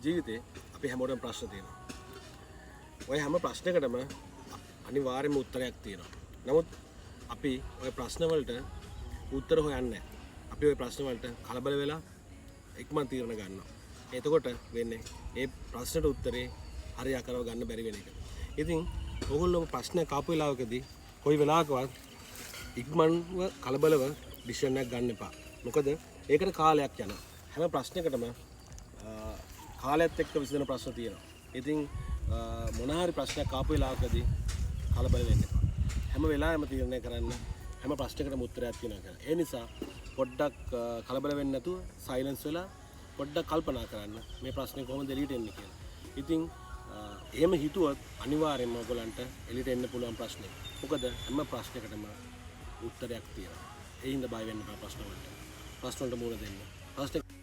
ජීවිතේ අපි හැමෝටම ප්‍රශ්න තියෙනවා. ඔය හැම ප්‍රශ්නයකටම අනිවාර්යයෙන්ම උත්තරයක් තියෙනවා. නමුත් අපි ඔය ප්‍රශ්න වලට උත්තර හොයන්නේ නැහැ. අපි ඔය ප්‍රශ්න වලට කලබල වෙලා ඉක්මන් තීරණ ගන්නවා. එතකොට වෙන්නේ ඒ ප්‍රශ්නට උත්තරේ හරියාකාරව ගන්න බැරි වෙන එක. ඉතින් ඕගොල්ලෝ ප්‍රශ්න කාපු වෙලාවකදී කොයි වෙලාවකවත් ඉක්මන්ව කලබලව ඩිසිෂන් එකක් ගන්න එපා. මොකද ඒකට කාලයක් යනවා. හැම ප්‍රශ්නයකටම කාලයත් එක්ක විසඳන ප්‍රශ්න තියෙනවා. ඉතින් මොන හරි ප්‍රශ්නයක් ආපු වෙලාවකදී කලබල වෙන්න එපා. හැම වෙලාවෙම තීරණය කරන්න හැම ප්‍රශ්නයකටම උත්තරයක් තියෙනවා කියලා. ඒ නිසා පොඩ්ඩක් කලබල වෙන්නේ නැතුව සයිලන්ස් වෙලා පොඩ්ඩක් කල්පනා කරන්න මේ ප්‍රශ්නේ කොහොමද එළියට එන්නේ කියලා. ඉතින් එහෙම හිතුවොත් අනිවාර්යයෙන්ම ඔයගලන්ට එළියට එන්න පුළුවන් ප්‍රශ්නේ. මොකද හැම ප්‍රශ්නයකටම උත්තරයක් තියෙනවා. ඒ හින්දා බය වෙන්න එපා ප්‍රශ්න වලට. ප්‍රශ්න වලට මුහුණ දෙන්න. ප්‍රශ්න